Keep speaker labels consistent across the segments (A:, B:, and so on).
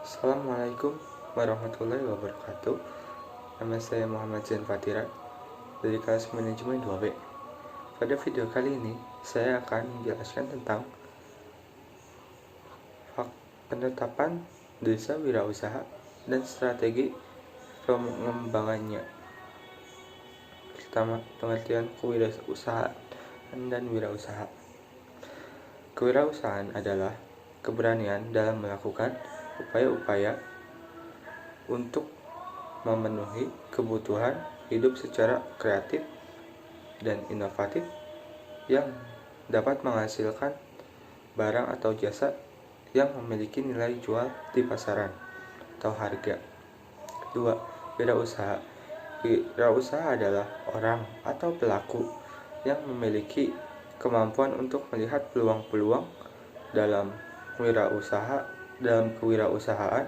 A: Assalamualaikum warahmatullahi wabarakatuh. Nama saya Muhammad Zain Fatira dari kelas manajemen 2B. Pada video kali ini saya akan menjelaskan tentang penetapan desa wirausaha dan strategi pengembangannya. Pertama, pengertian kewirausahaan dan wirausaha. Kewirausahaan adalah keberanian dalam melakukan upaya-upaya untuk memenuhi kebutuhan hidup secara kreatif dan inovatif yang dapat menghasilkan barang atau jasa yang memiliki nilai jual di pasaran atau harga. Kedua, wirausaha. Wirausaha adalah orang atau pelaku yang memiliki kemampuan untuk melihat peluang-peluang dalam kewirausahaan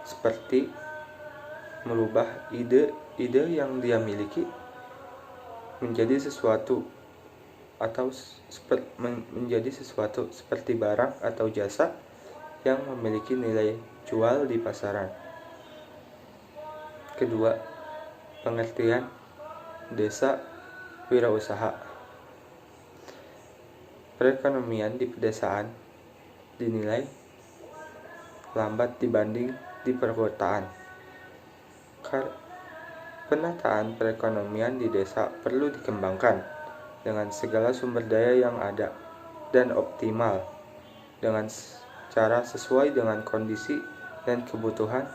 A: seperti merubah ide yang dia miliki menjadi sesuatu seperti barang atau jasa yang memiliki nilai jual di pasaran. Kedua, pengertian desa wirausaha. Perekonomian di pedesaan dinilai lambat dibanding di perkotaan. Penataan perekonomian di desa perlu dikembangkan dengan segala sumber daya yang ada dan optimal dengan cara sesuai dengan kondisi dan kebutuhan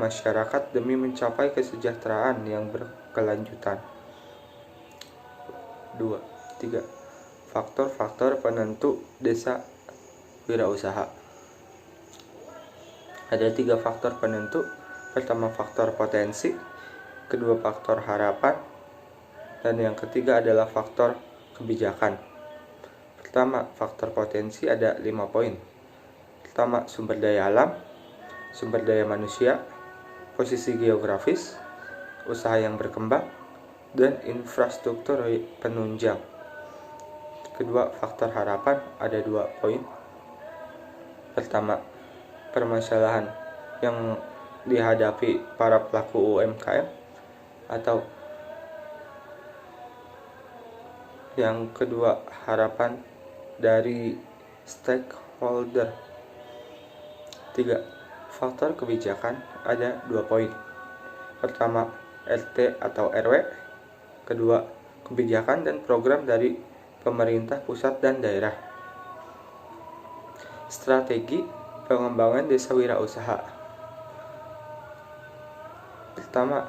A: masyarakat demi mencapai kesejahteraan yang berkelanjutan. 3. Faktor-faktor penentu desa wirausaha. Ada 3 faktor penentu. Pertama, faktor potensi, kedua, faktor harapan, dan yang ketiga adalah faktor kebijakan. Pertama, faktor potensi ada 5 poin. Pertama, sumber daya alam, sumber daya manusia, posisi geografis, usaha yang berkembang, dan infrastruktur penunjang. Kedua, faktor harapan ada 2 poin. Pertama, permasalahan yang dihadapi para pelaku UMKM, atau yang kedua, harapan dari stakeholder. 3. Faktor kebijakan ada 2 poin. Pertama, RT atau RW. Kedua, kebijakan dan program dari pemerintah pusat dan daerah. Strategi pengembangan desa wirausaha. Pertama,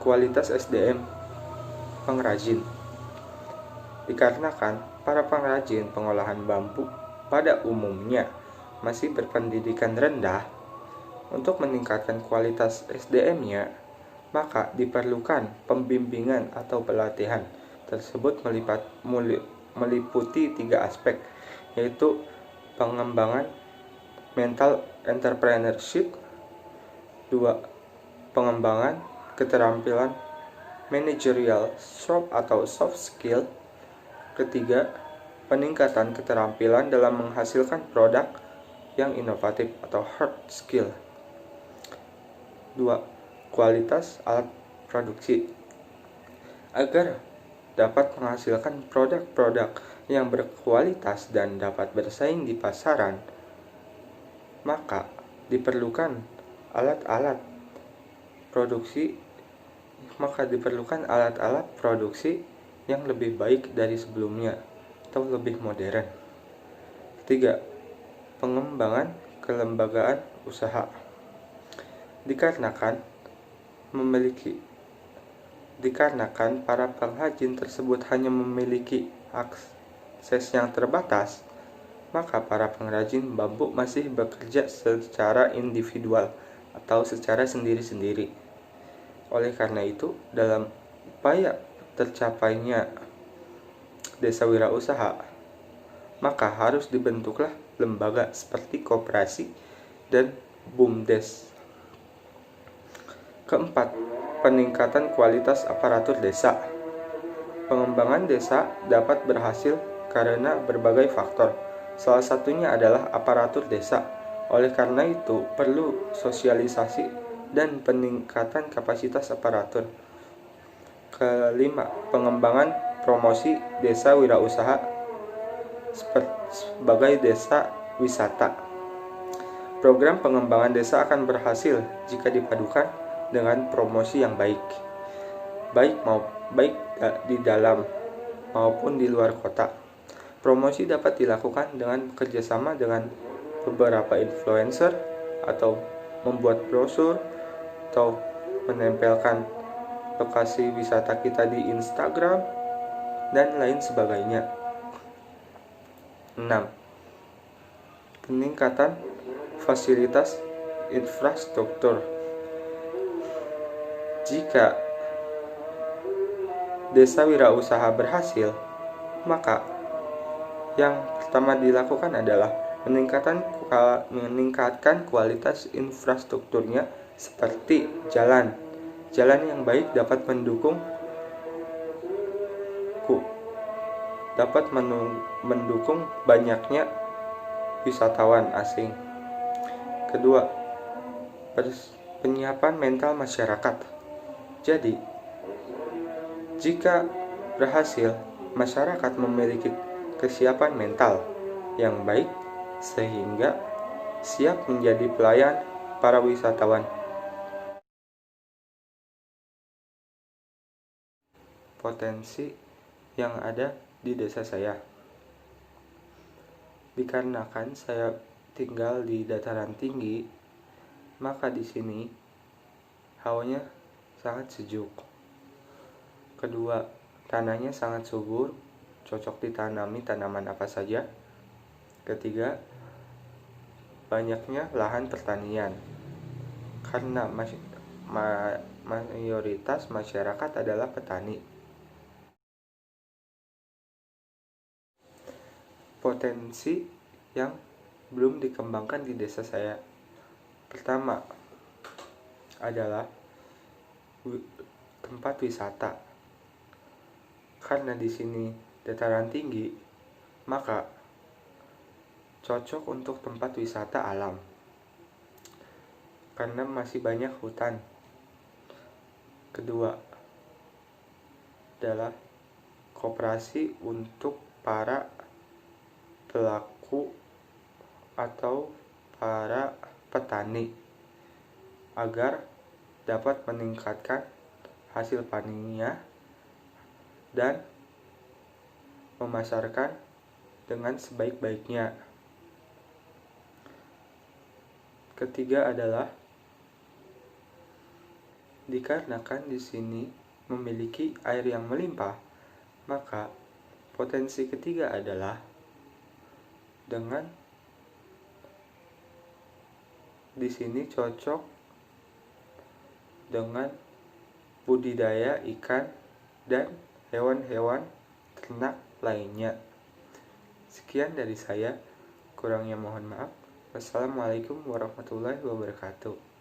A: kualitas SDM pengrajin. Dikarenakan para pengrajin pengolahan bambu pada umumnya masih berpendidikan rendah, untuk meningkatkan kualitas SDM-nya, maka diperlukan pembimbingan atau pelatihan tersebut meliputi 3 aspek, yaitu pengembangan mental entrepreneurship, 2. pengembangan keterampilan managerial atau soft skill, ketiga, peningkatan keterampilan dalam menghasilkan produk yang inovatif atau hard skill. 2. Kualitas alat produksi. Agar dapat menghasilkan produk-produk yang berkualitas dan dapat bersaing di pasaran, maka diperlukan alat-alat produksi yang lebih baik dari sebelumnya atau lebih modern. 3. Pengembangan kelembagaan usaha. Dikarenakan para pengrajin tersebut hanya memiliki akses yang terbatas, maka para pengrajin bambu masih bekerja secara individual atau secara sendiri-sendiri. Oleh karena itu, dalam upaya tercapainya desa wirausaha, maka harus dibentuklah lembaga seperti koperasi dan BUMDes. Keempat, peningkatan kualitas aparatur desa. Pengembangan desa dapat berhasil karena berbagai faktor. Salah satunya adalah aparatur desa. Oleh karena itu, perlu sosialisasi dan peningkatan kapasitas aparatur. Kelima, pengembangan promosi desa wirausaha sebagai desa wisata. Program pengembangan desa akan berhasil jika dipadukan dengan promosi yang baik di dalam maupun di luar kota. Promosi dapat dilakukan dengan kerjasama dengan beberapa influencer atau membuat brosur atau menempelkan lokasi wisata kita di Instagram dan lain sebagainya. 6. Peningkatan fasilitas infrastruktur. Jika desa wirausaha berhasil, maka yang pertama dilakukan adalah meningkatkan kualitas infrastrukturnya seperti jalan. Jalan yang baik dapat mendukung banyaknya wisatawan asing. Kedua, penyiapan mental masyarakat. Jadi, jika berhasil, masyarakat memiliki kesiapan mental yang baik sehingga siap menjadi pelayan para wisatawan. Potensi yang ada di desa saya. Dikarenakan saya tinggal di dataran tinggi, maka di sini hawanya sangat sejuk. Kedua, tanahnya sangat subur, cocok ditanami tanaman apa saja. Ketiga, banyaknya lahan pertanian karena mayoritas masyarakat adalah petani. Potensi yang belum dikembangkan di desa saya. Pertama adalah tempat wisata. Karena di sini dataran tinggi, maka cocok untuk tempat wisata alam. Karena masih banyak hutan. Kedua adalah koperasi untuk para pelaku atau para petani agar dapat meningkatkan hasil panennya dan memasarkan dengan sebaik-baiknya. Ketiga adalah dikarenakan di sini memiliki air yang melimpah, maka potensi ketiga adalah dengan di sini cocok dengan budidaya ikan dan hewan-hewan ternak lainnya. Sekian dari saya, kurangnya mohon maaf. Wassalamualaikum warahmatullahi wabarakatuh.